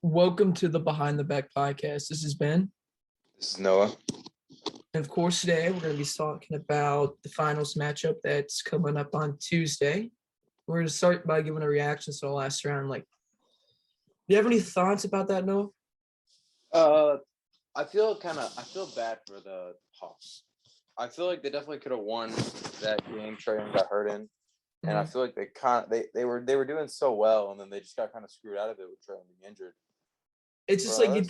Welcome to the Behind the Back podcast. This is Ben. This is Noah. And of course, today we're going to be talking about the finals matchup that's coming up on Tuesday. We're going to start by giving a reaction to the last round. Do you have any thoughts about that, Noah? I feel bad for the Hawks. I feel like they definitely could have won that game Trae Young got hurt in. And I feel like they were doing so well, and then they just got kind of screwed out of it with Trae Young being injured. It's just On the other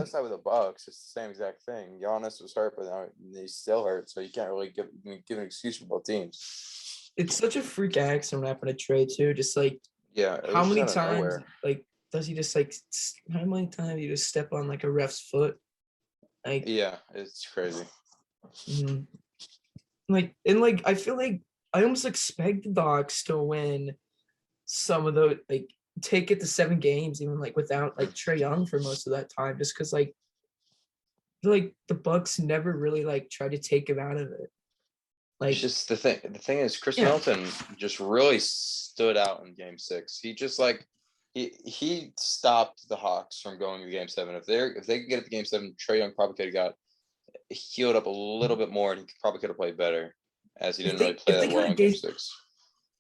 side with the Bucks, it's the same exact thing. Giannis was hurt, but now he's still hurt, so you can't really give an excuse for both teams. It's such a freak accident happening to Trae too. How many times does he just how many times you just step on a ref's foot? It's crazy. Mm-hmm. I feel like I almost expected the Hawks to win some of those, take it to 7 games, even without Trae Young for most of that time, just because the Bucks never really tried to take him out of it. It's just the thing is Chris Middleton just really stood out in Game 6. He just he stopped the Hawks from going to Game 7. If they could get it to Game 7, Trae Young probably could have got healed up a little bit more, and he probably could have played better, as he didn't really play that well in Game 6.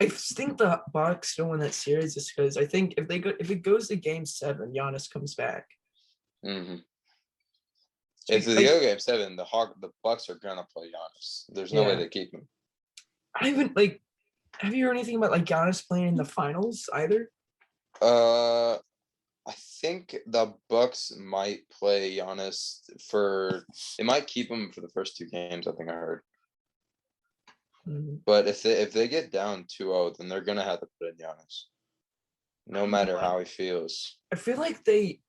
I think the Bucks don't win that series just because I think if it goes to Game 7, Giannis comes back. Mm-hmm. If they go to Game 7, the Bucks are gonna play Giannis. There's no way they keep him. I haven't have you heard anything about Giannis playing in the finals either? I think the Bucks might play Giannis they might keep him for the first 2 games, I think I heard. Mm-hmm. But if they get down 2-0, then they're gonna have to put in Giannis, no matter how he feels. I feel like they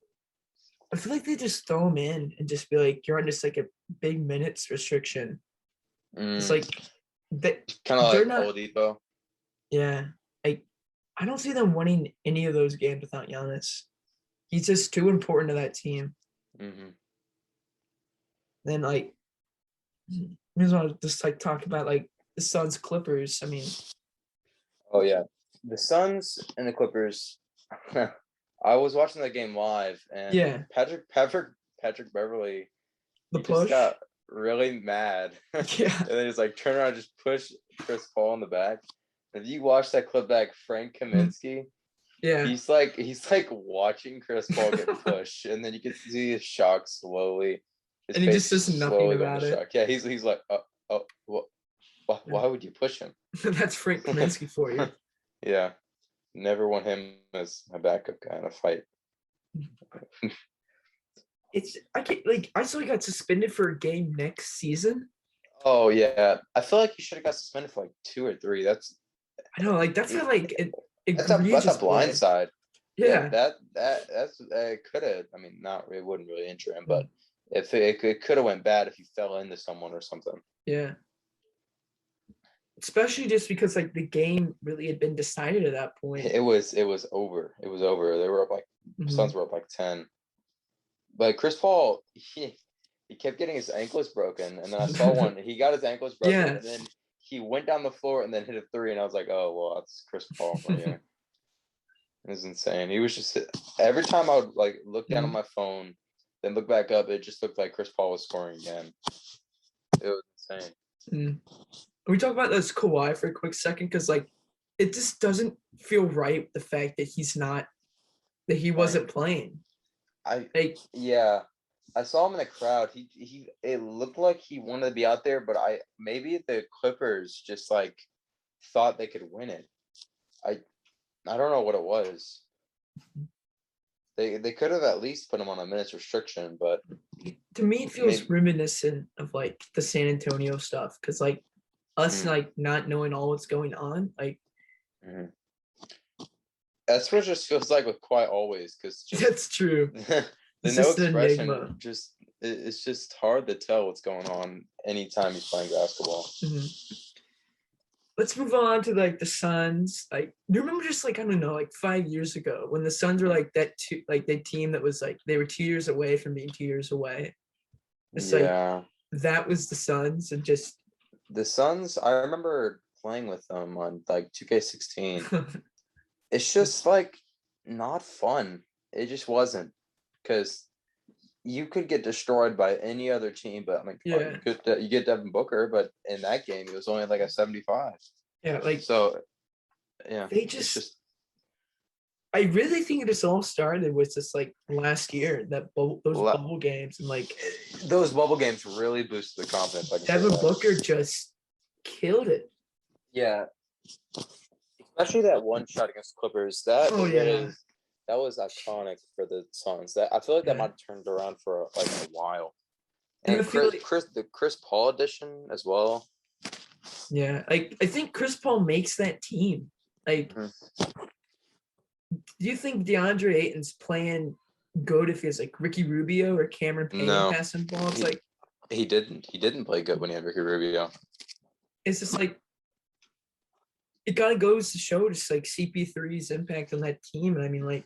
just throw him in and just be like, you're on just a big minutes restriction. It's they kind of like Oladipo. Yeah, I don't see them winning any of those games without Giannis. He's just too important to that team. Mm-hmm. Then I just want to just talk about the Suns Clippers. I mean, oh yeah, the Suns and the Clippers. I was watching that game live, and Patrick Beverly, just got really mad. Yeah, and then he's turn around, and just push Chris Paul in the back. If you watch that clip back, Frank Kaminsky, he's watching Chris Paul get pushed, and then you can see his shock slowly. And he just does nothing about it. Yeah, he's like, why would you push him? That's Frank Kaminsky for you. Yeah, never want him as a backup guy in a fight. I saw he got suspended for a game next season. Oh yeah, I feel like he should have got suspended for 2 or 3. I know, that's not that's a blind side. Yeah, that's it could have. I mean, it wouldn't really injure him, but if it could have went bad if he fell into someone or something. Yeah. Especially just because the game really had been decided at that point. It was over. It was over. They were up Suns were up 10. But Chris Paul, he kept getting his ankles broken, and then I saw one. He got his ankles broken, and then he went down the floor and then hit a 3, and I was like, oh well, that's Chris Paul for you. It was insane. He was just every time I would look down on my phone, then look back up, it just looked like Chris Paul was scoring again. It was insane. Can we talk about this Kawhi for a quick second? Because it just doesn't feel right, the fact that he wasn't playing. I saw him in the crowd. It looked like he wanted to be out there, but maybe the Clippers just thought they could win it. I don't know what it was. They could have at least put him on a minutes restriction, but to me it feels reminiscent of the San Antonio stuff, because us not knowing all what's going on. That's what it just feels like with Kawhi always, because that's true. The no expression, it's just hard to tell what's going on anytime he's playing basketball. Mm-hmm. Let's move on to the Suns. Do you remember just I don't know, 5 years ago when the Suns were that team that was they were 2 years away from being 2 years away. It's that was the Suns, and just the Suns. I remember playing with them on 2K16. It's just not fun. It just wasn't, because you could get destroyed by any other team, but I mean, Yeah. you get Devin Booker, but in that game, it was only like a 75. Yeah, like So, yeah, they it's just I really think this all started with just like last year, those bubble games, and like those bubble games really boosted the confidence. I can say Devin that. Booker just killed it. Yeah, especially that one shot against the Clippers. That was iconic for the Suns. That I feel like that might have turned around for like a while. And I And feel like the Chris Paul edition as well. yeah, like I think Chris Paul makes that team. Like, do you think DeAndre Ayton's playing good if he has like Ricky Rubio or Cameron Payne No, passing balls? he, Like he didn't play good when he had Ricky Rubio. it's just like it kind of goes to show just like CP3's impact on that team. And I mean, like,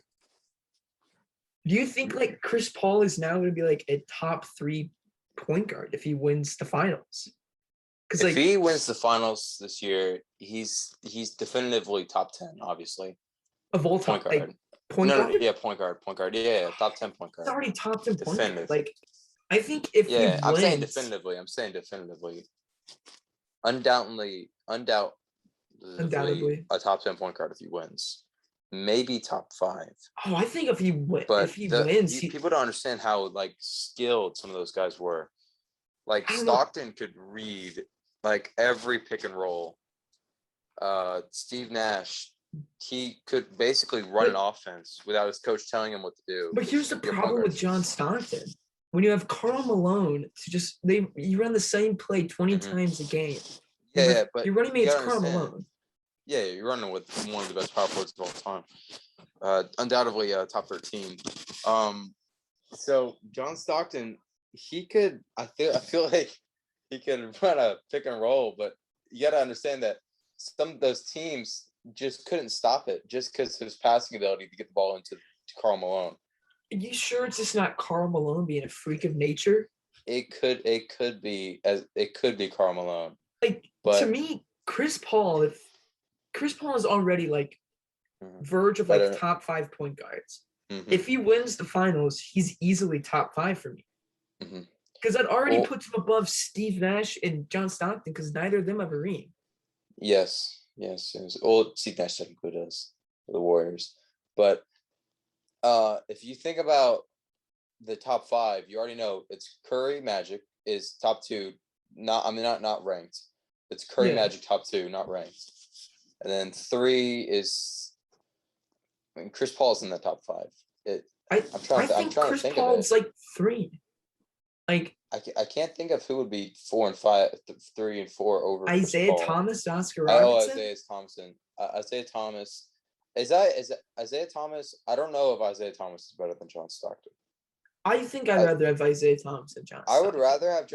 do you think like Chris Paul is now going to be like a top 3 point guard if he wins the finals? Because if he wins the finals this year, he's definitively top 10, obviously. Of all time, point guard. like, point guard? Yeah, point guard. Yeah, top 10 point guard. It's already top 10 point Definitive. guard. Like, I think if he wins, I'm saying definitively. Undoubtedly a top 10 point guard if he wins. Maybe top 5. Oh, I think if he wins, people don't understand how like skilled some of those guys were. Like Stockton could read like every pick and roll. Steve Nash, he could basically run an offense without his coach telling him what to do. But here's the problem with John Stockton. When you have Karl Malone to just you run the same play 20 times a game. But your running mate's Karl Malone. Yeah, you're running with one of the best power forwards of all time. Undoubtedly top 13. So John Stockton, I feel like he could run a pick and roll, but you got to understand that some of those teams just couldn't stop it just because of his passing ability to get the ball into Karl Malone. Are you sure it's just not Karl Malone being a freak of nature? It could be Karl Malone. Like, but to me, Chris Paul is already like verge of like top 5 point guards. If he wins the finals, he's easily top 5 for me. Because that already puts him above Steve Nash and John Stockton because neither of them have a ring. Yes. Well, Steve Nash technically does for the Warriors. But if you think about the top 5, you already know it's Curry, Magic is top 2. Not ranked. It's Curry, Magic top 2, not ranked. And then 3 is, Chris Paul's in the top 5. I think Chris Paul's like 3. Like I can't think of who would be 4 and 5, 3 and 4 over Isaiah Thomas, Oscar Robertson. Isaiah Thompson. Isaiah Thomas. Is Isaiah Thomas? I don't know if Isaiah Thomas is better than John Stockton. I think I'd rather have Isaiah Thomas than John Stockton. I would rather have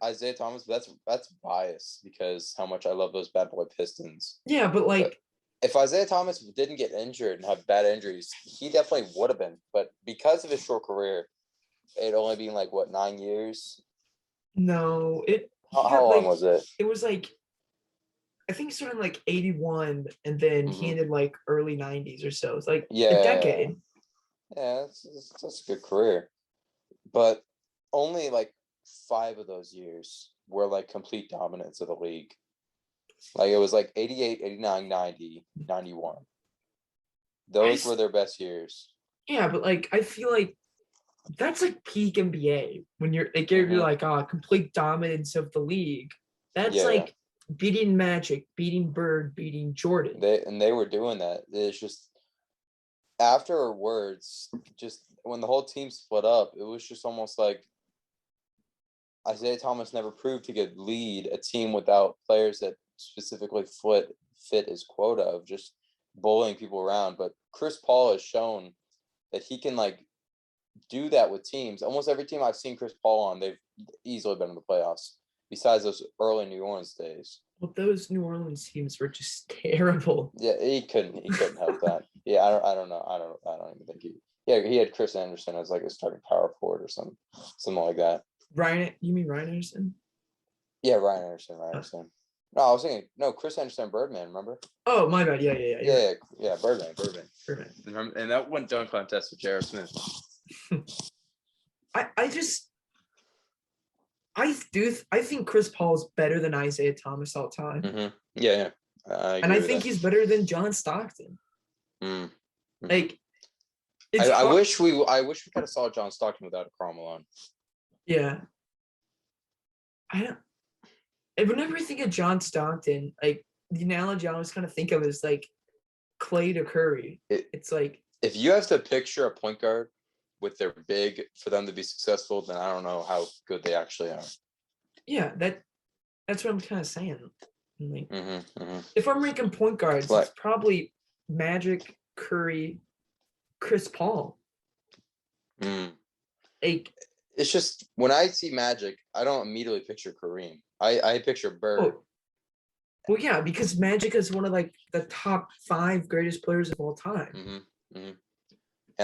Isaiah Thomas, but that's bias because how much I love those bad boy Pistons. Yeah, but like if Isaiah Thomas didn't get injured and have bad injuries, he definitely would have been. But because of his short career, it only been like 9 years. No, how long was it? It was like I think it started in like 81, and then he ended like early 90s or so. It's like a decade. Yeah, that's a good career. But only like 5 of those years were like complete dominance of the league. Like it was like 88, 89, 90, 91. Those were their best years. Yeah, but like I feel like that's like peak NBA when you're like you're like complete dominance of the league. That's like beating Magic, beating Bird, beating Jordan. They were doing that. It's just afterwards, just when the whole team split up, it was just almost like Isaiah Thomas never proved he could lead a team without players that specifically fit his quota of just bullying people around. But Chris Paul has shown that he can like do that with teams. Almost every team I've seen Chris Paul on, they've easily been in the playoffs. Besides those early New Orleans days. Well, those New Orleans teams were just terrible. Yeah, he couldn't help that. Yeah, I don't know. I don't even think he had Chris Anderson as like a starting power forward or something like that. You mean Ryan Anderson? Yeah, Ryan Anderson. No, I was thinking, no, Chris Anderson, Birdman, remember? Oh, my bad. Yeah. Yeah, Birdman. Perfect. And that one dunk contest with J.R. Smith. I think Chris Paul is better than Isaiah Thomas all time. Mm-hmm. Yeah. And I think he's better than John Stockton. Mm. Like, I wish we kind of saw John Stockton without a Karl Malone. Yeah. Whenever I think of John Stockton, like the analogy I always kind of think of is like Clay to Curry. It's like, if you have to picture a point guard with their big for them to be successful, then I don't know how good they actually are. Yeah, that's what I'm kind of saying. Like, if I'm ranking point guards, it's probably Magic, Curry, Chris Paul. Like, it's just when I see Magic, I don't immediately picture Kareem. I picture Bird. Well, yeah, because Magic is one of like the top 5 greatest players of all time. And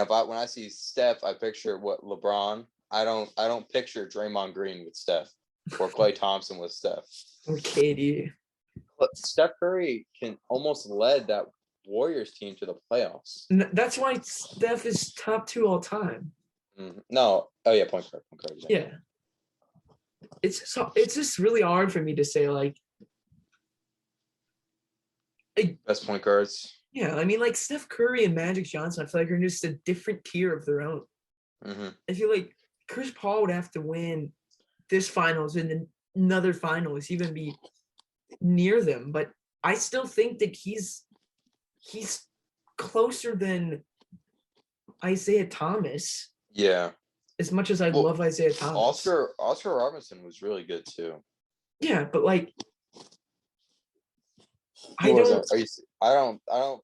when I see Steph, I picture what LeBron. I don't picture Draymond Green with Steph or Klay Thompson with Steph or KD. But Steph Curry can almost led that Warriors team to the playoffs. That's why Steph is top 2 all time. No, oh yeah, point guard. Yeah, it's just really hard for me to say like best point guards. Yeah, I mean, like Steph Curry and Magic Johnson, I feel like are just a different tier of their own. I feel like Chris Paul would have to win this finals and then another finals, even be near them. But I still think that he's closer than Isaiah Thomas. Yeah. As much as I love Isaiah Thomas. Oscar Robertson was really good too. Yeah, but like I don't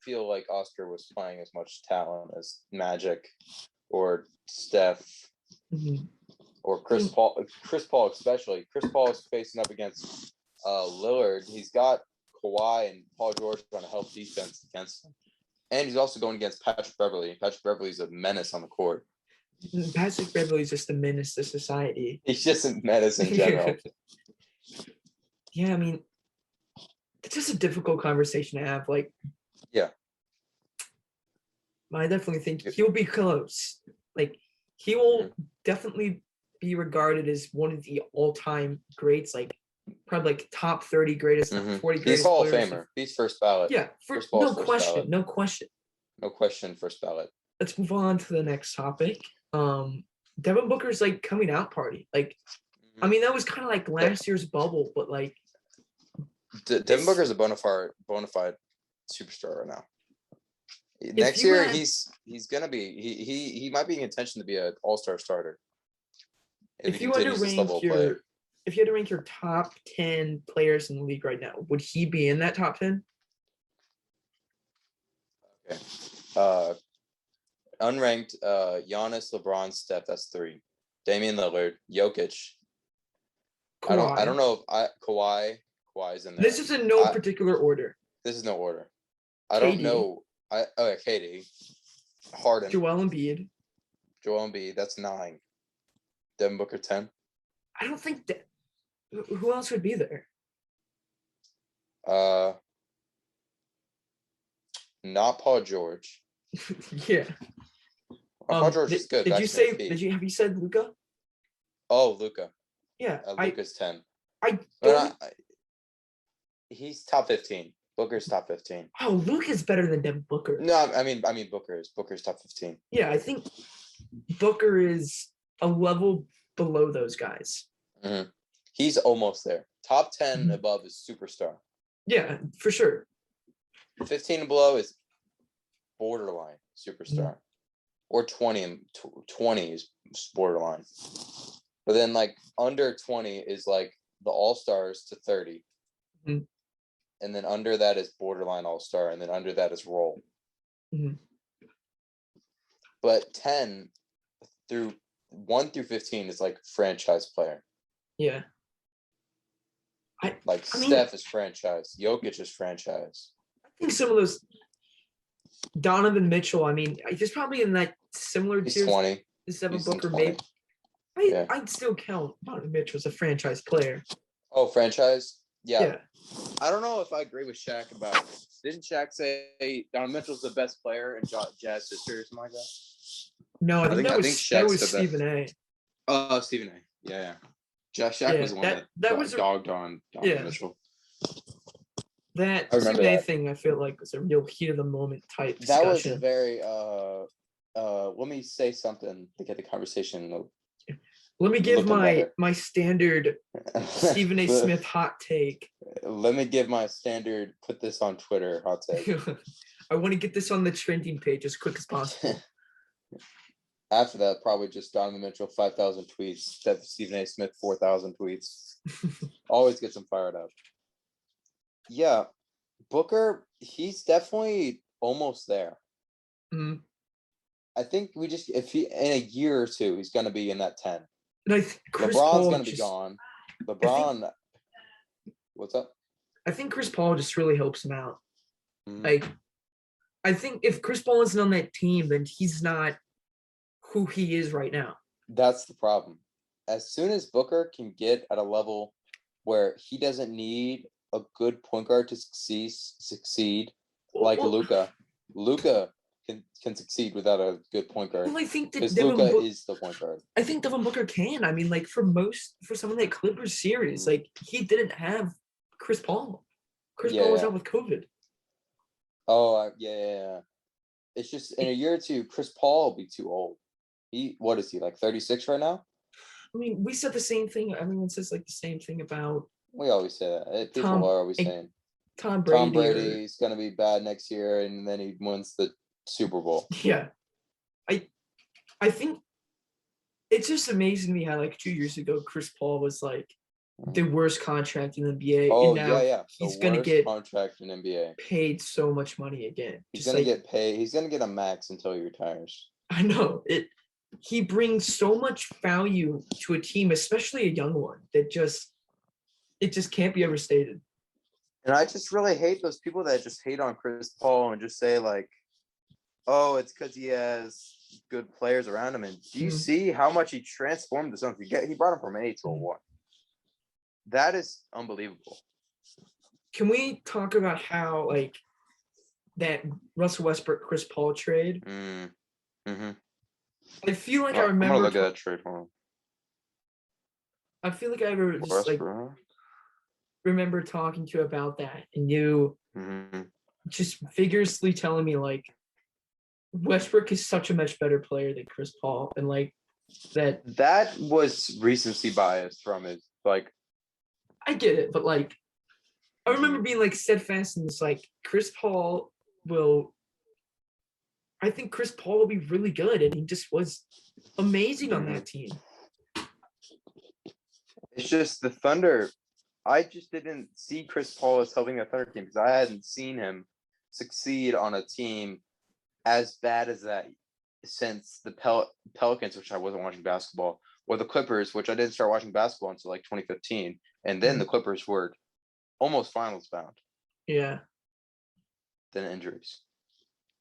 feel like Oscar was playing as much talent as Magic or Steph or Chris Paul. Chris Paul especially. Chris Paul is facing up against Lillard. He's got Kawhi and Paul George trying to help defense against him. And he's also going against Patrick Beverley. Patrick Beverley's a menace on the court. Patrick Beverley's just a menace to society. He's just a menace in general. Yeah, I mean, it's just a difficult conversation to have. Like, yeah, I definitely think he'll be close. Like, he will definitely be regarded as one of the all-time greats. Like, probably like top 30 greatest, 40 greatest. He's Hall of Famer. He's first ballot. Yeah, no question. No question. First ballot. Let's move on to the next topic. Devin Booker's like coming out party. Like, I mean, that was kind of like last year's bubble, but like Devin Booker's a bona fide superstar right now. Next year, he's gonna be he might be in contention to be an all-star starter. If you had to rank your top 10 players in the league right now, would he be in that top 10? Okay. Unranked, Giannis, LeBron, Steph, that's 3. Damian Lillard, Jokic. Kawhi. I don't know if Kawhi's in there. This is in no particular order. This is no order. I don't know. KD. Harden. Joel Embiid, that's 9. Devin Booker 10. I don't think that. Who else would be there? Not Paul George. Yeah. Paul George is good. Have you said Luka? Oh, Luka. Yeah. Luka's 10. He's top 15. Booker's top 15. Oh, Luka's better than Devin Booker. No, I mean Booker's top 15. Yeah, I think Booker is a level below those guys. He's almost there. Top 10 above is superstar. Yeah, for sure. 15 and below is borderline superstar. Or 20 and 20 is borderline. But then like under 20 is like the all-stars to 30. And then under that is borderline all-star. And then under that is role. But 1 through 15 is like franchise player. Yeah. Steph is franchise. Jokic is franchise. I think some of those Donovan Mitchell, I mean, he's probably in that similar He's tier 20. to Devin Booker, maybe. I'd still count Donovan Mitchell as a franchise player. Oh, franchise? Yeah. Yeah. I don't know if I agree with Shaq about. Didn't Shaq say Donovan Mitchell's the best player in Jazz history or something like that? No, I think that Shaq was said that. Stephen A. Oh, Stephen A. Yeah. Shaq Yeah, was the one that was dogged on Donovan Mitchell. That I remember Stephen A. that. thing. I feel like was a real heat of the moment type That was a discussion. very let me say something to get the conversation. Let me give better. my standard Stephen A. Smith hot take. Let me give my standard put this on Twitter hot take. I want to get this on the trending page as quick as possible. After that, probably just Donovan Mitchell 5,000 tweets. Stephen A. Smith 4,000 tweets. Always gets him fired up. Yeah, Booker, he's definitely almost there. Mm-hmm. I think if he in a year or two, he's going to be in that 10. And LeBron's going to be gone. LeBron, what's up? I think Chris Paul just really helps him out. Mm-hmm. Like, I think if Chris Paul isn't on that team, then he's not who he is right now. That's the problem. As soon as Booker can get at a level where he doesn't need a good point guard to succeed like Luka can succeed without a good point guard. Well, I think that Luka is the point guard. I think Devin Booker can. I mean, like for some of that Clippers series, like he didn't have Chris Paul. Chris Paul was out with COVID. Oh, yeah. It's just in a year or two, Chris Paul will be too old. What is he, like 36 right now? I mean, we said the same thing. Everyone says like the same thing about. We always say that. People are always saying Tom Brady. Tom Brady's going to be bad next year, and then he wins the Super Bowl. Yeah. I think it's just amazing to me how like 2 years ago, Chris Paul was like the worst contract in the NBA. Oh, and now he's going to get contract in NBA. Paid so much money again. He's going to get paid. He's going to get a max until he retires. I know it. He brings so much value to a team, especially a young one, that it just can't be overstated. And I just really hate those people that just hate on Chris Paul and just say like, oh, it's because he has good players around him. And do you see how much he transformed the Suns? He brought him from A to a 1. That is unbelievable. Can we talk about how like that Russell Westbrook Chris Paul trade? Mm-hmm. I feel like I remember. I'm gonna look at that trade. Hold on. I feel like I ever just like remember talking to you about that, and you just vigorously telling me like Westbrook is such a much better player than Chris Paul, and like that. That was recency bias from his like. I get it, but like I remember being like steadfast in this like Chris Paul will. I think Chris Paul will be really good, and he just was amazing on that team. It's just the Thunder. I just didn't see Chris Paul as helping the Thunder team because I hadn't seen him succeed on a team as bad as that since the Pelicans, which I wasn't watching basketball, or the Clippers, which I didn't start watching basketball until like 2015. And then the Clippers were almost finals bound. Yeah. Then injuries.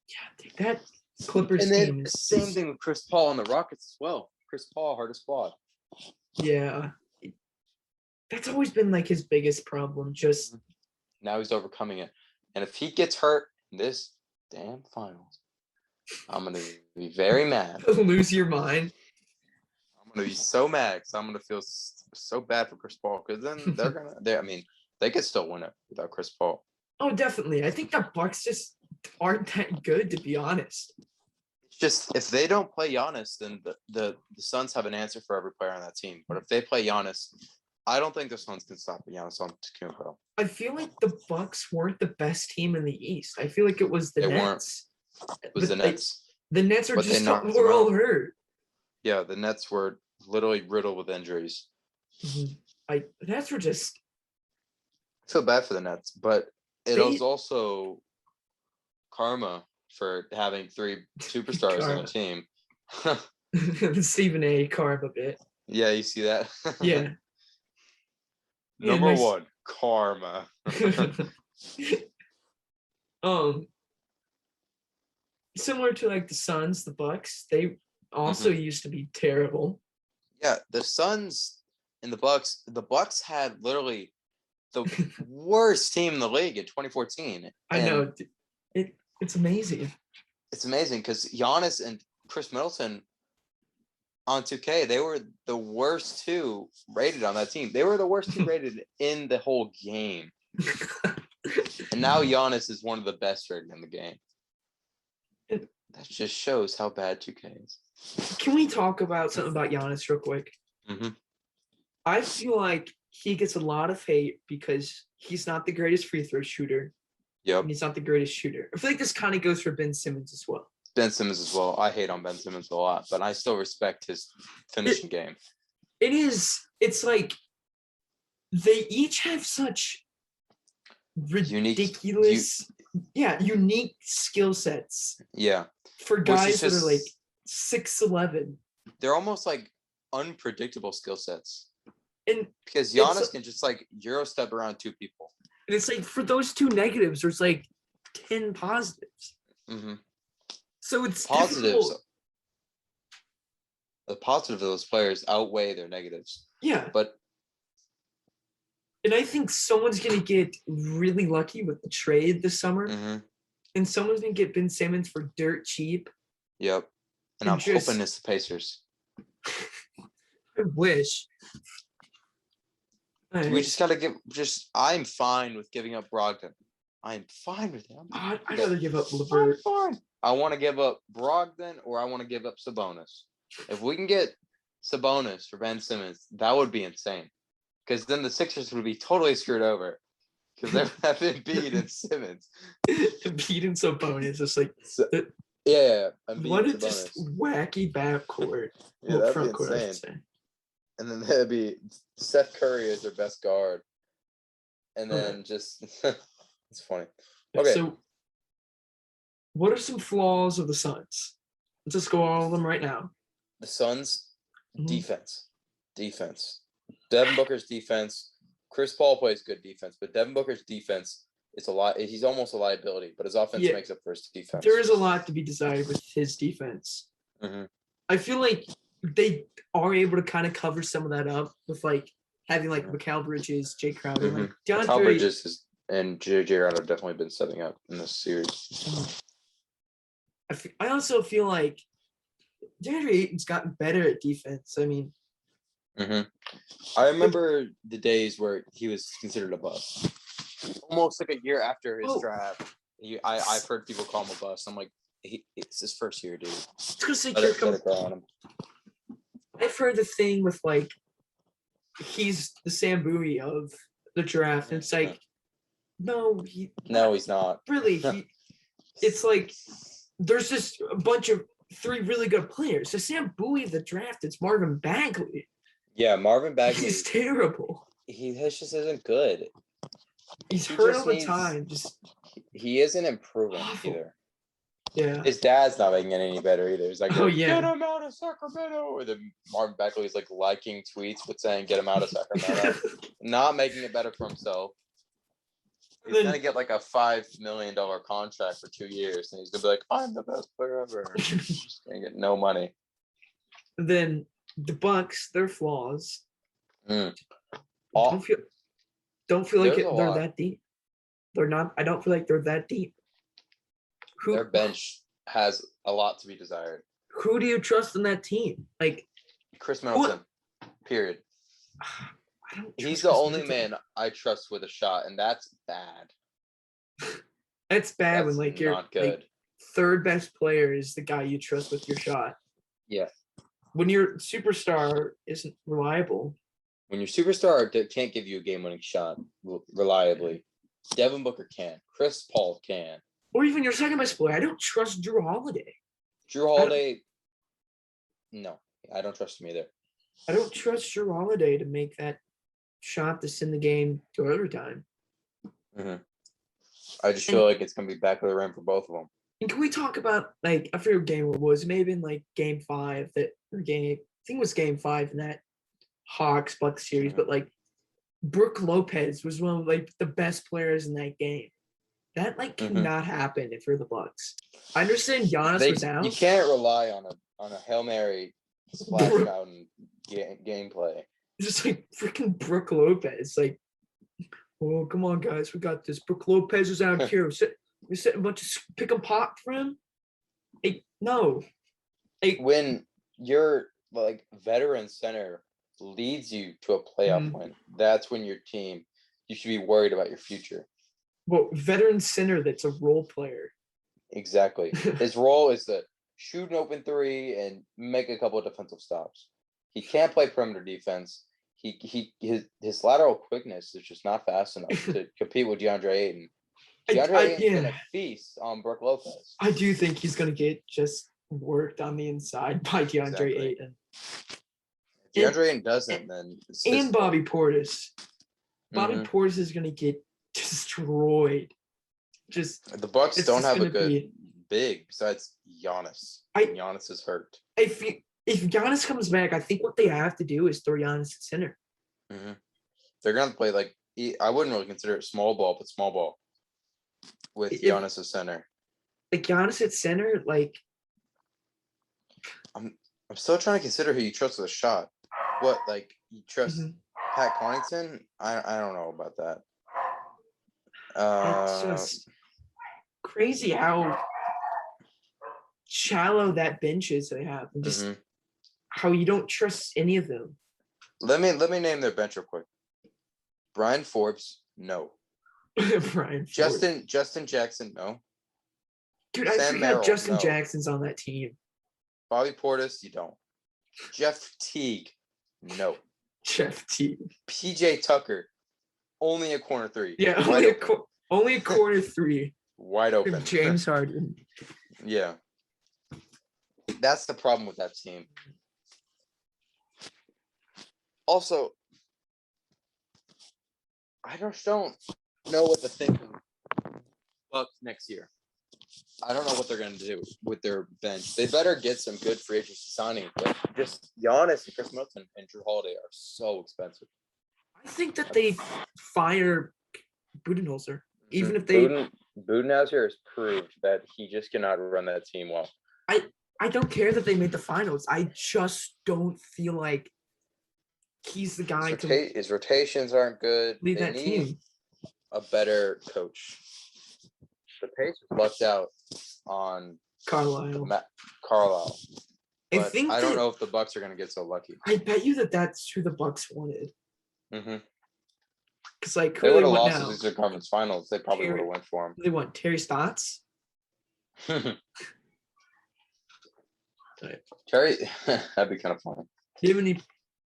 Yeah, dude, that Clippers and then team is same thing with Chris Paul and the Rockets as well. Chris Paul, hardest squad. Yeah. That's always been like his biggest problem. Just now he's overcoming it. And if he gets hurt in this damn finals, I'm gonna be very mad. Lose your mind. I'm gonna be so mad because I'm gonna feel so bad for Chris Paul because then they could still win it without Chris Paul. Oh, definitely. I think the Bucks just aren't that good, to be honest. It's just if they don't play Giannis, then the Suns have an answer for every player on that team. But if they play Giannis, I don't think the Suns can stop Giannis Antetokounmpo. I feel like the Bucks weren't the best team in the East. I feel like it was the Nets. It was the Nets. The Nets were all hurt. Yeah, the Nets were literally riddled with injuries. The Nets were just. I feel bad for the Nets, but it was also karma for having 3 superstars on a team. The Stephen A. karma bit. Yeah, you see that? Yeah. Number 1, karma. Similar to like the Suns, the Bucks, they also used to be terrible. Yeah, the Suns and the Bucks had literally the worst team in the league in 2014. I know. It's amazing. It's amazing because Giannis and Chris Middleton on 2K, they were the worst two rated on that team. They were the worst two rated in the whole game. And now Giannis is one of the best rated in the game. That just shows how bad 2K is. Can we talk about something about Giannis real quick? Mm-hmm. I feel like he gets a lot of hate because he's not the greatest free throw shooter. Yep. And he's not the greatest shooter. I feel like this kind of goes for Ben Simmons as well. Ben Simmons as well. I hate on Ben Simmons a lot, but I still respect his finishing game. It's like they each have such ridiculous, unique skill sets. Yeah. For guys that are like 6'11". They're almost like unpredictable skill sets. And because Giannis can just like Euro step around two people. And it's like for those two negatives, there's like 10 positives. Mm-hmm. So it's positives. difficult. The positives of those players outweigh their negatives. Yeah. And I think someone's going to get really lucky with the trade this summer. Mm-hmm. And someone's going to get Ben Simmons for dirt cheap. Yep. And I'm hoping it's the Pacers. I wish. We just got to I'm fine with giving up Brogdon. I'm fine with him. I'd rather give up LeVert. I'm fine. I want to give up Brogdon or I want to give up Sabonis. If we can get Sabonis for Ben Simmons, that would be insane. Because then the Sixers would be totally screwed over. Because they would have Embiid and Simmons. Embiid and Sabonis. It's like what a just wacky backcourt. Yeah, that'd be insane. And then that'd be Seth Curry as their best guard. And then just it's funny. Okay. So what are some flaws of the Suns? Let's just go all of them right now. The Suns defense. Devin Booker's defense. Chris Paul plays good defense, but Devin Booker's defense is a lot. He's almost a liability, but his offense makes up for his defense. There is a lot to be desired with his defense. Mm-hmm. I feel like they are able to kind of cover some of that up with like having like Mikal Bridges, Jay Crowder, like DeAndre. Mikal Bridges and Jay Crowder have definitely been stepping up in this series. I also feel like DeAndre Ayton's gotten better at defense. I mean, I remember the days where he was considered a bust. Almost like a year after his draft, I've heard people call him a bust. I'm like, it's his first year, dude. I've heard the thing with like he's the Sam Bowie of the draft. And it's like, no, he's not. Really, it's like there's just a bunch of three really good players. So Sam Bowie of the draft, it's Marvin Bagley. Yeah, Marvin Bagley. He's terrible. He just isn't good. He's hurt all the time. He isn't improving either. Yeah. His dad's not making it any better either. He's like, get him out of Sacramento. Or the Marvin Bagley is like liking tweets but saying, get him out of Sacramento. Not making it better for himself. He's going to get like a $5 million contract for 2 years. And he's going to be like, I'm the best player ever. He's just going to get no money. Then the Bucks, their flaws. Don't feel like they're that deep. They're not. I don't feel like they're that deep. Their bench has a lot to be desired. Who do you trust in that team? Like Chris Middleton. Period. He's the only man I trust with a shot, and that's bad. That's bad when like your like, third best player is the guy you trust with your shot. Yeah. When your superstar isn't reliable. When your superstar can't give you a game-winning shot reliably, Devin Booker can. Chris Paul can. Or even your second best player. I don't trust Drew Holiday. No, I don't trust him either. I don't trust Drew Holiday to make that shot to send the game to overtime. I just feel like it's going to be back of the rim for both of them. And can we talk about, like, I forget what game it was. Maybe in, like, game 5 I think it was game 5 in that Hawks-Bucks series. But, like, Brook Lopez was one of, like, the best players in that game. That, like, cannot happen if you're the Bucks. I understand Giannis was out. You can't rely on a Hail Mary splash mountain gameplay. It's just, like, freaking Brook Lopez. Like, Oh, come on, guys, we got this. Brook Lopez is out here. We're setting a bunch of pick and pop for him. Hey, no. Hey, When your like veteran center leads you to a playoff win, that's when your team, you should be worried about your future. well, veteran center that's a role player. Exactly. His role is to shoot an open three and make a couple of defensive stops. He can't play perimeter defense. His lateral quickness is just not fast enough to compete with DeAndre Ayton. DeAndre Ayton's gonna feast on Brook Lopez. I do think he's gonna get just worked on the inside by DeAndre Ayton. If DeAndre Ayton doesn't, then and Bobby Portis. Bobby Portis is gonna get destroyed. Just the Bucks don't have a good big besides Giannis. Giannis is hurt. If Giannis comes back, I think what they have to do is throw Giannis at center. They're gonna play like, I wouldn't really consider it small ball, but small ball with Giannis at center. Like Giannis at center, like I'm still trying to consider who you trust with a shot. What, like you trust Pat Connaughton? I don't know about that. It's just crazy how shallow that bench is they have, and just how you don't trust any of them. Let me name their bench real quick. Brian Forbes, no. Brian Forbes. Justin Jackson, no. Dude, I forgot Justin Jackson's on that team. Bobby Portis, you don't. Jeff Teague, no. Jeff Teague. PJ Tucker, only a corner three. Yeah, only a corner three. Wide open. James Harden. Yeah. That's the problem with that team. Also, I just don't know what to think of Bucks next year. I don't know what they're going to do with their bench. They better get some good free agency signing. But just Giannis and Chris Middleton and Drew Holiday are so expensive. I think that they fire Budenholzer. Even if they Budenholzer has proved that he just cannot run that team well. I don't care that they made the finals. I just don't feel like he's the guy his rotations aren't good. Lead that team. A better coach. The Pacers lucked out on Carlisle. Carlisle. But I don't know if the Bucks are going to get so lucky. I bet you that's who the Bucks wanted. Because like they would have lost the Eastern Conference Finals. They probably would have went for him. They want Terry Stotts. Terry, that'd be kind of fun. Do you have any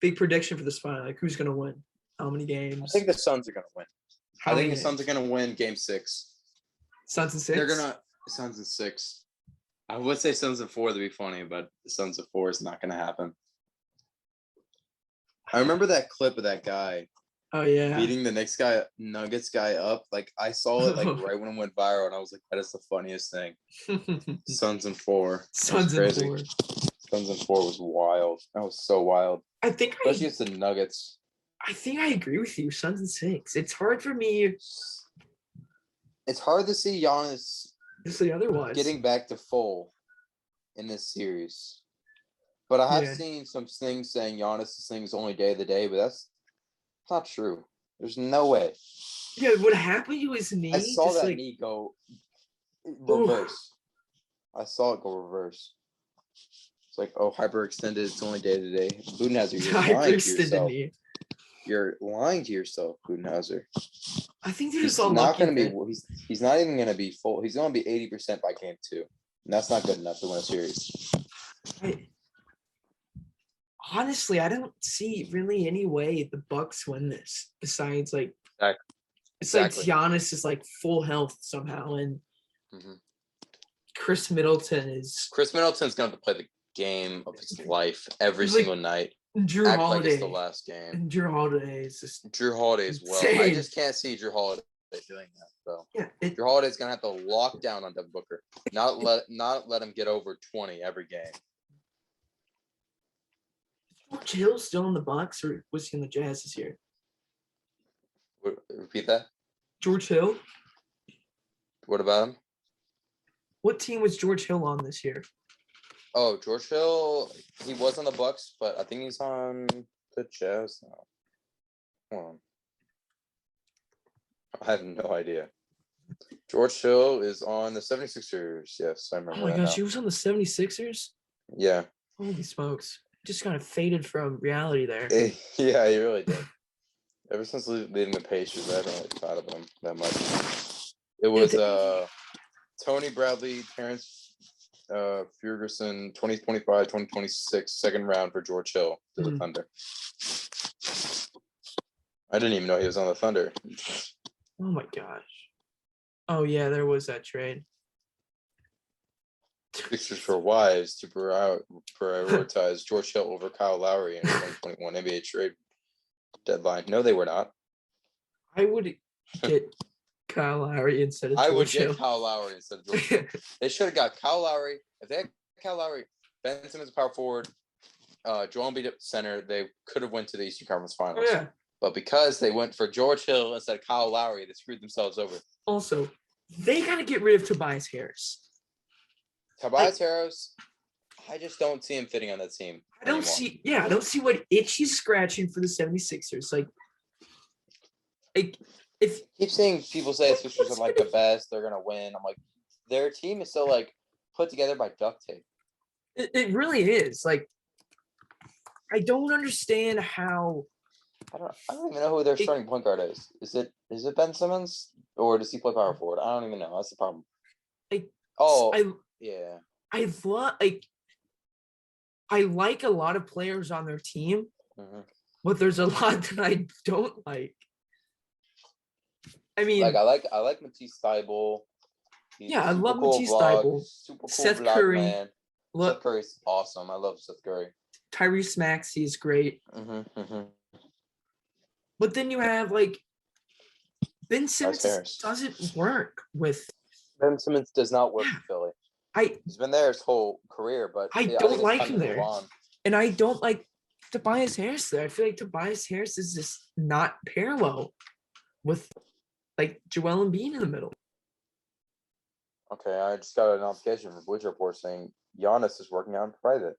big prediction for this final? Like who's going to win? How many games? I think the Suns are going to win. I think the Suns are going to win Game 6. Suns in 6? They're going to Suns in 6. I would say Suns in 4 to be funny, but the Suns in 4 is not going to happen. I remember that clip of that guy. Oh yeah, beating the Nuggets guy up. Like I saw it like right when it went viral, and I was like, "That is the funniest thing." Suns in 4. Suns in 4. Suns in 4 was wild. That was so wild. I think especially against the Nuggets. I think I agree with you. Suns in 6. It's hard for me. It's hard to see Giannis. It's the other one getting back to full in this series. But I have seen some things saying Giannis' thing is only day of the day, but that's not true. There's no way. Yeah, what happened to his knee? I saw that knee go reverse. I saw it go reverse. It's like, oh, hyperextended. It's only day to day. Budenholzer, you're lying to yourself. Knee. You're lying to yourself, Budenholzer. I think he's not going to be. He's not even going to be full. He's going to be 80% by game 2, and that's not good enough to win a series. Honestly, I don't see really any way the Bucks win this besides like it's like Giannis is like full health somehow, and Chris Middleton's going to have to play the game of his life every single night. Drew Holiday, like it's the last game. And Drew Holiday is just Drew Holiday as well. I just can't see Drew Holiday doing that though. Yeah, Drew Holiday's gonna have to lock down on Devin Booker, not let him get over 20 every game. George Hill still in the Bucks, or was he in the Jazz this year? Repeat that. George Hill. What about him? What team was George Hill on this year? Oh, George Hill, he was on the Bucks, but I think he's on the Jazz now. Hold on. I have no idea. George Hill is on the 76ers. Yes, I Oh remember my that gosh, now. he was on the 76ers? Yeah. Holy smokes. Just kind of faded from reality there. Yeah, he really did. Ever since leaving the Pacers, I haven't really thought of him that much. It was Tony Bradley, Terrence Ferguson, 2025, 2026, second round for George Hill to the Thunder. I didn't even know he was on the Thunder. Oh my gosh. Oh yeah, there was that trade. Sixers for wives to prioritize George Hill over Kyle Lowry in 2021 NBA trade deadline. No, they were not. I would get Kyle Lowry instead of George I would Hill. get Kyle Lowry instead of George Hill. They should have got Kyle Lowry. If they had Kyle Lowry, Ben Simmons power forward, Joel Embiid at center, they could have went to the Eastern Conference Finals. Oh, yeah. But because they went for George Hill instead of Kyle Lowry, they screwed themselves over. Also, they got to get rid of Tobias Harris. Tobias Harris, I just don't see him fitting on that team. I don't see what itch he's scratching for the 76ers. Like if keep seeing people say the Sixers are like the best, they're gonna win. I'm like, their team is so like put together by duct tape. It really is. Like, I don't understand how. I don't even know who their starting point guard is. Is it Ben Simmons or does he play power forward? I don't even know. That's the problem. Yeah. I like a lot of players on their team, but there's a lot that I don't like. I mean, I like Matisse Thybulle. I love Matisse Thybulle. Super cool Seth vlog, Curry. man. Seth Curry's awesome. I love Seth Curry. Tyrese Maxey is great. But then you have Ben Simmons doesn't work with. Ben Simmons does not work with Philly. He's been there his whole career, but I don't like him there. And I don't like Tobias Harris there. I feel like Tobias Harris is just not parallel with Joel Embiid in the middle. Okay, I just got a notification from Bleacher Report saying Giannis is working out in private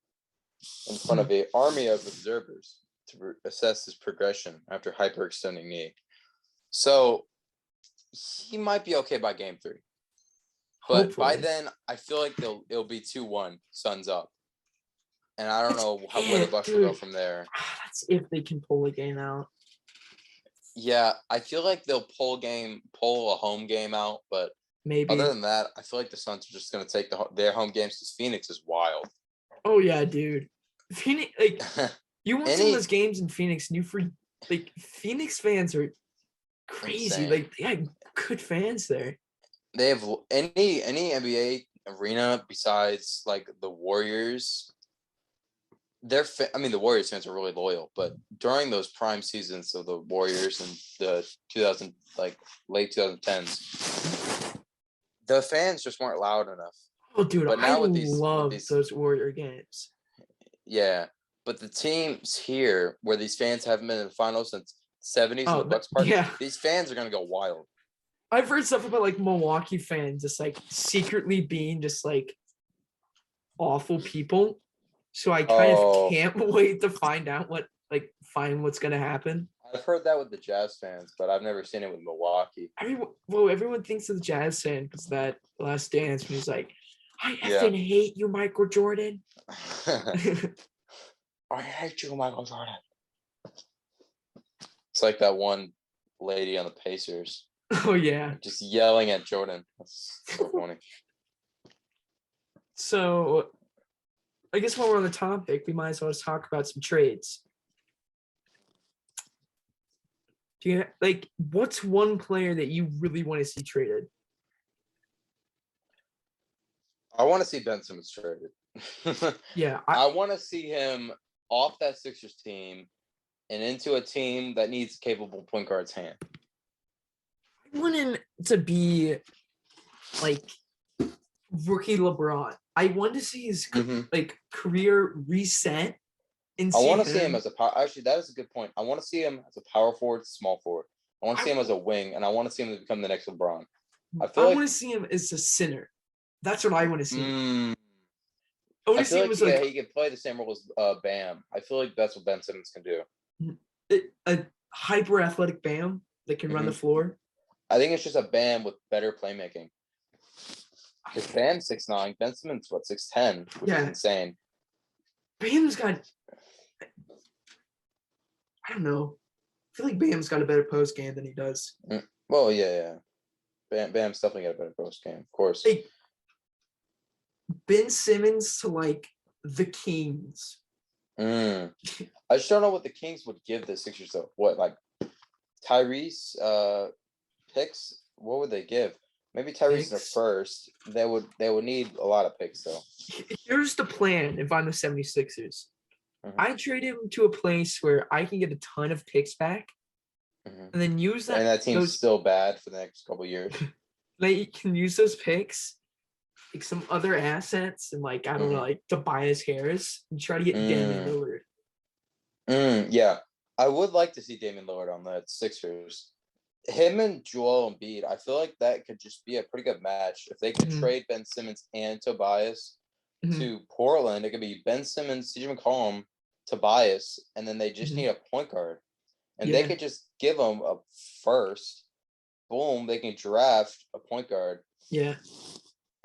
in front of an army of observers to assess his progression after hyperextending knee. So he might be okay by game 3. But hopefully. By then, I feel like it'll be 2-1, Suns up. And I don't know where the Bucks will go from there. That's if they can pull a game out. Yeah, I feel like they'll pull a home game out, but maybe. Other than that, I feel like the Suns are just going to take their home games because Phoenix is wild. Oh yeah, dude. Phoenix, you watch some of those games in Phoenix, and Phoenix fans are crazy. Insane. They had good fans there. They have any NBA arena besides the Warriors. The Warriors fans are really loyal, but during those prime seasons of the Warriors and the late 2010s, the fans just weren't loud enough. Oh, dude, but now I love those Warrior games. Yeah, but the teams here where these fans haven't been in the finals since 70s in the Bucks Park, these fans are going to go wild. I've heard stuff about Milwaukee fans just secretly being just awful people. So I kind of can't wait to find out what's going to happen. I've heard that with the Jazz fans, but I've never seen it with Milwaukee. Everyone thinks of the Jazz fan because that Last Dance when he's like, I effing hate you, Michael Jordan. I hate you, Michael Jordan. It's like that one lady on the Pacers. Oh, yeah. Just yelling at Jordan. That's so funny. So, I guess while we're on the topic, we might as well talk about some trades. Do you what's one player that you really want to see traded? I want to see Ben Simmons traded. Yeah. I want to see him off that Sixers team and into a team that needs capable point guard's hand. I want him to be rookie LeBron. I want to see his career reset. And I want to see him as a power. Actually, that is a good point. I want to see him as a power forward, small forward. I want to see him as a wing, and I want to see him to become the next LeBron. I want to see him as a center. That's what I want to see. I want to see him as he can play the same role as Bam. I feel like that's what Ben Simmons can do. A hyper athletic Bam that can run the floor. I think it's just a Bam with better playmaking. Because Bam's 6'9", Ben Simmons what 6'10", which is insane. Bam's got, I don't know. I feel like Bam's got a better post game than he does. Well, yeah. Bam's definitely got a better post game, of course. Like, Ben Simmons to like the Kings. I just don't know what the Kings would give the Sixers though. What, like Tyrese picks? What would they give? Maybe Tyrese in the first. They would need a lot of picks though. Here's the plan if I'm the 76ers. I trade him to a place where I can get a ton of picks back and then use that. And that team's still bad for the next couple of years. They can use those picks, like some other assets, and like, I don't know, like Tobias Harris, and try to get Damian Lillard. Yeah. I would like to see Damian Lillard on the Sixers. Him and Joel Embiid, I feel like that could just be a pretty good match. If they could trade Ben Simmons and Tobias to Portland, it could be Ben Simmons, CJ McCollum, Tobias, and then they just need a point guard. And they could just give them a first. Boom, they can draft a point guard. Yeah.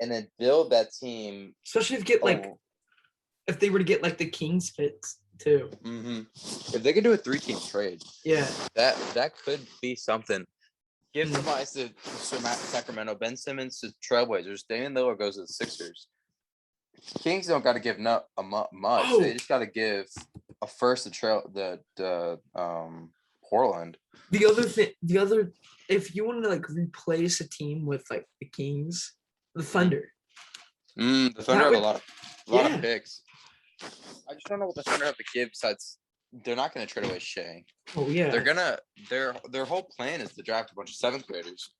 And then build that team. Especially if if they were to get like the Kings picks too. If they could do a 3-team trade. Yeah. That could be something. Give Tobias to Sacramento, Ben Simmons to Trailblazers, Damian Lillard goes to the Sixers. Kings don't got to give much. They just got to give a first to Portland. The other, if you want to like replace a team with like the Kings, the Thunder. The Thunder have a lot of picks. I just don't know what the Thunder have to give besides they're not going to trade away Shea. Oh yeah. They're gonna their whole plan is to draft a bunch of 7th graders.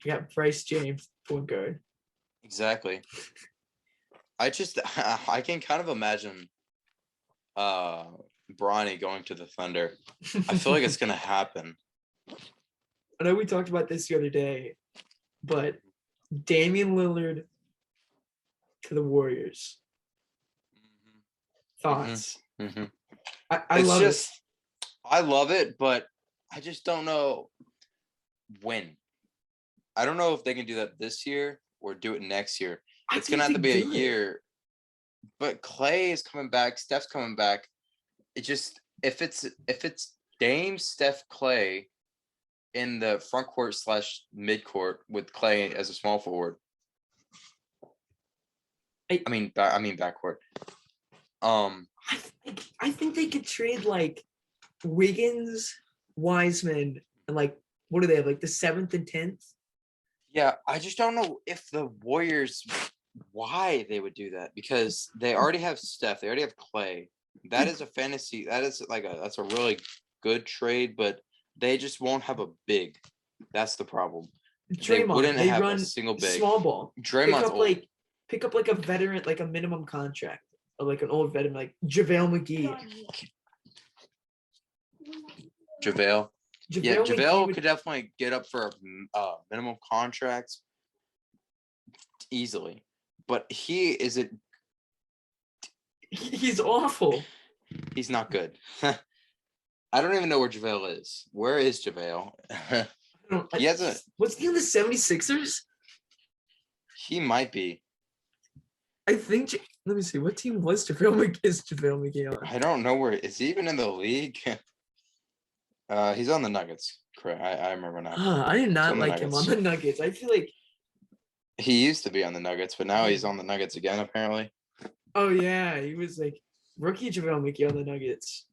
Yeah, Bryce James, point guard. Exactly. I can kind of imagine Bronny going to the Thunder. I feel like it's gonna happen. I know we talked about this the other day, but Damian Lillard to the Warriors. Thoughts? I love it. I love it, but I just don't know when. I don't know if they can do that this year or do it next year. It's gonna have to be a year. But Clay is coming back. Steph's coming back. It just if it's Dame, Steph, Clay in the front court / mid court with Clay as a small forward. I mean backcourt. I think they could trade like Wiggins, Wiseman, and like what do they have? Like the 7th and 10th? Yeah, I just don't know if the Warriors why they would do that because they already have Steph, they already have Clay. That is a fantasy. That is that's a really good trade, but they just won't have a big. That's the problem. They wouldn't have a single big. Small ball. Draymond's pick up like a veteran, like a minimum contract, or like an old veteran, like JaVale McGee. JaVale. JaVale could definitely get up for a minimum contract easily, but he's awful. He's not good. I don't even know where JaVale is. Where is JaVale? He hasn't. Was he on the 76ers? He might be. I think. Let me see. What team was JaVale McGee on? I don't know where. Is he even in the league? He's on the Nuggets. Correct. I remember now. I did not like him on the Nuggets. I feel like he used to be on the Nuggets, but now he's on the Nuggets again, apparently. Oh yeah, he was like rookie JaVale McGee on the Nuggets.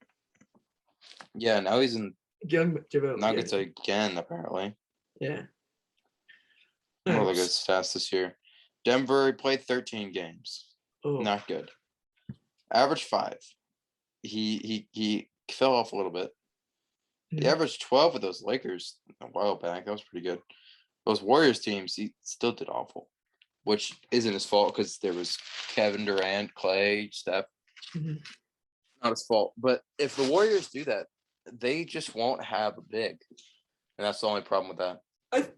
Yeah, now he's in young JaVale Nuggets again, apparently. Yeah. Really good stats this year. Denver, he played 13 games. Oh. Not good. Average 5. He fell off a little bit. He averaged 12 with those Lakers a while back. That was pretty good. Those Warriors teams, he still did awful, which isn't his fault because there was Kevin Durant, Clay, Steph. Not his fault. But if the Warriors do that, they just won't have a big. And that's the only problem with that.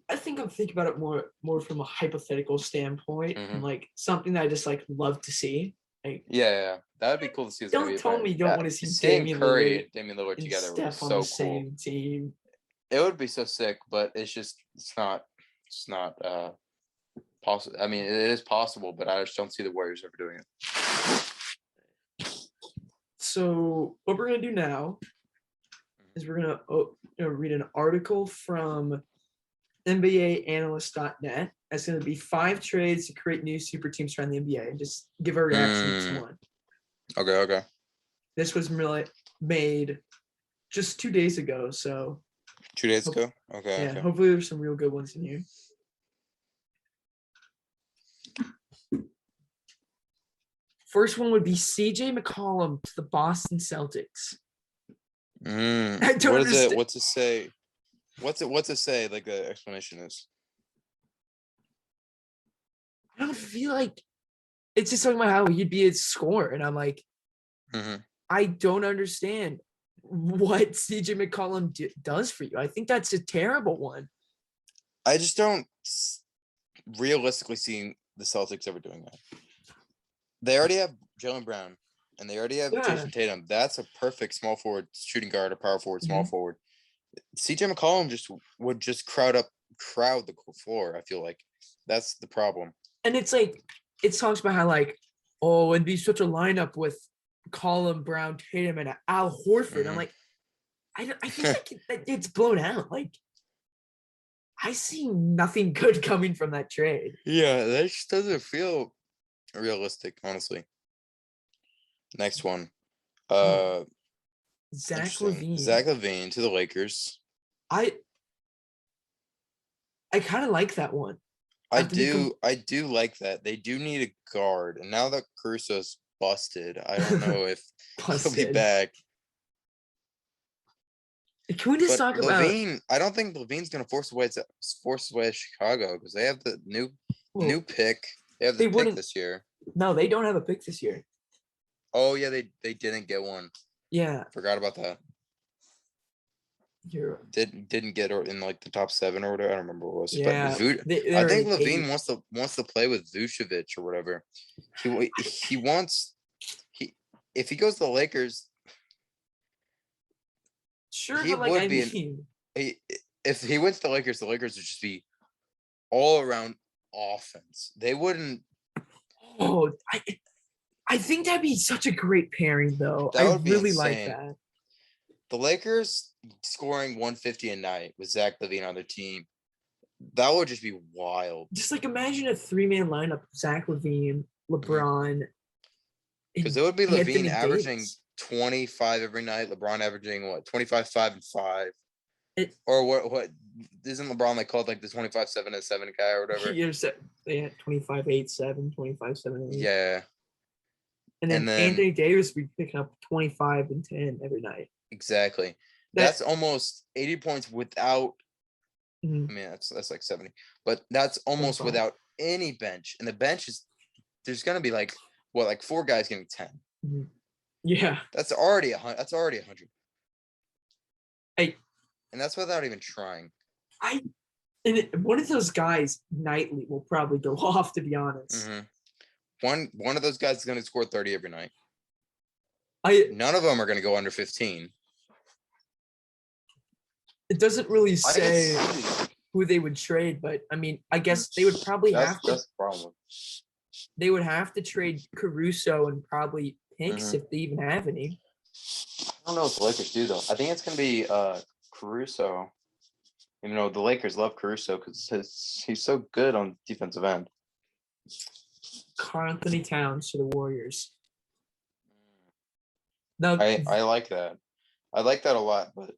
I think I'm thinking about it more from a hypothetical standpoint and like something that I just like love to see. Like, yeah, that would be cool to see. Don't tell me you don't want to see Damian Curry and Damian Lillard together. Steph on the same team. It would be so sick, but it's not possible. I mean, it is possible, but I just don't see the Warriors ever doing it. So what we're gonna do now is we're gonna read an article from NBAanalyst.net. That's gonna be 5 trades to create new super teams around the NBA, and just give a reaction to one. Okay. This was made just 2 days ago, so 2 days ago. Okay. yeah. Hopefully, there's some real good ones in here. First one would be CJ McCollum to the Boston Celtics. I don't understand. What's it say? What's it say? Like the explanation is. I don't feel like it's just talking about how he'd be a scorer, and I'm like, I don't understand what CJ McCollum does for you. I think that's a terrible one. I just don't realistically see the Celtics ever doing that. They already have Jaylen Brown, and they already have Jason Tatum. That's a perfect small forward, shooting guard, a power forward, small forward. CJ McCollum would crowd the floor. I feel like that's the problem. And it's like it talks about how like, oh, it'd be such a lineup with McCollum, Brown, Tatum, and Al Horford. I'm like, I think like it's blown out. Like, I see nothing good coming from that trade. Yeah, that just doesn't feel realistic, honestly. Next one. Zach LaVine. Zach LaVine to the Lakers. I kind of like that one. I do like that. They do need a guard, and now that Caruso's busted, I don't know if he'll be back. Can we just talk about LaVine? I don't think LaVine's gonna force his way to Chicago because they have the new pick. They have the pick this year. No, they don't have a pick this year. Oh yeah, they didn't get one. Yeah, forgot about that. Didn't get in like the top 7 or whatever. I don't remember what it was. Yeah, but I think LaVine wants to play with Vucevic or whatever. He wants if he goes to the Lakers. Sure, but like if he went to the Lakers would just be all around offense. They wouldn't. Oh, I think that'd be such a great pairing, though. I really like that. The Lakers scoring 150 a night with Zach LaVine on their team. That would just be wild. Just like imagine a 3-man lineup: Zach LaVine, LeBron. Because it would be LaVine averaging 25 every night. LeBron averaging what 25, 5, and 5. Or what isn't LeBron like called like the 25, 7 and 7 guy or whatever? They had 25, 8, 7, 25, 7, 8. Yeah. And then Anthony Davis would be picking up 25 and 10 every night. Exactly. That's almost 80 points without. I mean, that's like 70, but that's almost 25. Without any bench. And the bench there's gonna be like 4 guys getting 10. Yeah, that's already 100. That's already 100. And that's without even trying. And one of those guys nightly will probably go off. To be honest, one of those guys is gonna score 30 every night. None of them are gonna go under 15. It doesn't really say who they would trade, but I mean, I guess they would probably have to. That's the problem. They would have to trade Caruso and probably picks if they even have any. I don't know what the Lakers do though. I think it's gonna be Caruso. You know, the Lakers love Caruso because he's so good on defensive end. Karl Anthony Towns to the Warriors. No, I like that. I like that a lot, but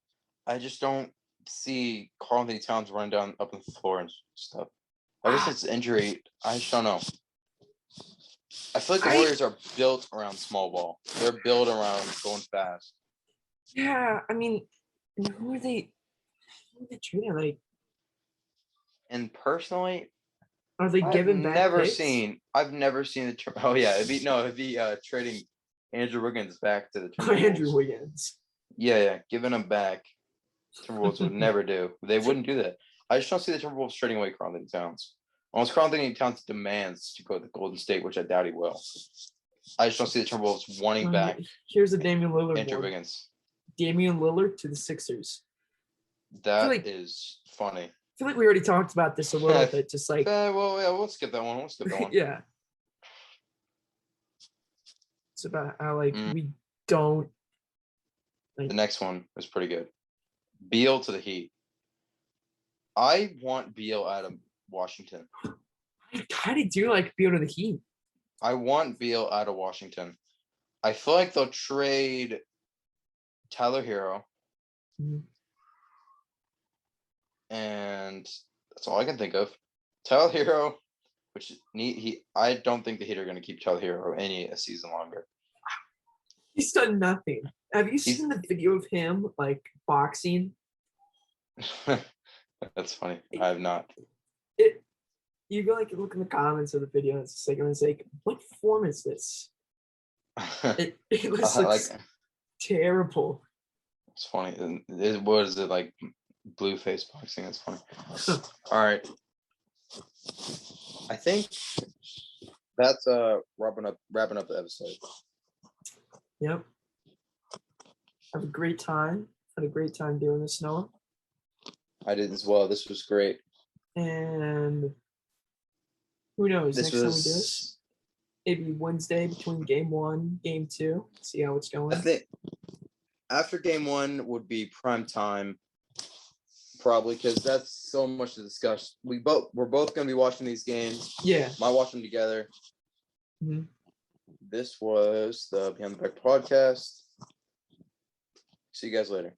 I just don't see Karl Anthony Towns running down up on the floor and stuff. Ever since injury, I just don't know. I feel like the Warriors are built around small ball. They're built around going fast. Yeah, I mean, who are they treating like? And personally, are they giving back? I've never seen the. Oh yeah, it'd be trading Andrew Wiggins back to the Timberwolves. Andrew Wiggins. Yeah, giving him back. Timberwolves would never do. They wouldn't do that. I just don't see the Timberwolves trading away Karl Anthony Towns. Unless Karl Anthony Towns demands to go to Golden State, which I doubt he will. I just don't see the Timberwolves wanting back. Here's a Damian Lillard. Andrew Wiggins. Damian Lillard to the Sixers. That is funny. I feel like we already talked about this a little bit, just like well, yeah, we'll skip that one. We'll skip that one. yeah. It's about how like we don't. The next one was pretty good. Beal to the Heat. I want Beal out of Washington. I kind of do like Beal to the Heat. I want Beal out of Washington. I feel like they'll trade Tyler Hero. And that's all I can think of. Tyler Hero, I don't think the Heat are going to keep Tyler Hero a season longer. He's done nothing. Have you seen the video of him like boxing? That's funny. I have not. You go like look in the comments of the video. And it's like, what form is this? It looks like terrible. It's funny. What is it like? Blue face boxing. That's funny. All right. I think that's wrapping up the episode. Yep. Have a great time. Had a great time doing this, Noah. I did as well. This was great. And who knows? Next time we do this, maybe Wednesday between game 1, game 2. See how it's going. I think after game 1 would be prime time, probably, because that's so much to discuss. We're both going to be watching these games. Yeah. Might watch them together. Mm-hmm. This was the Behind the Back podcast. See you guys later.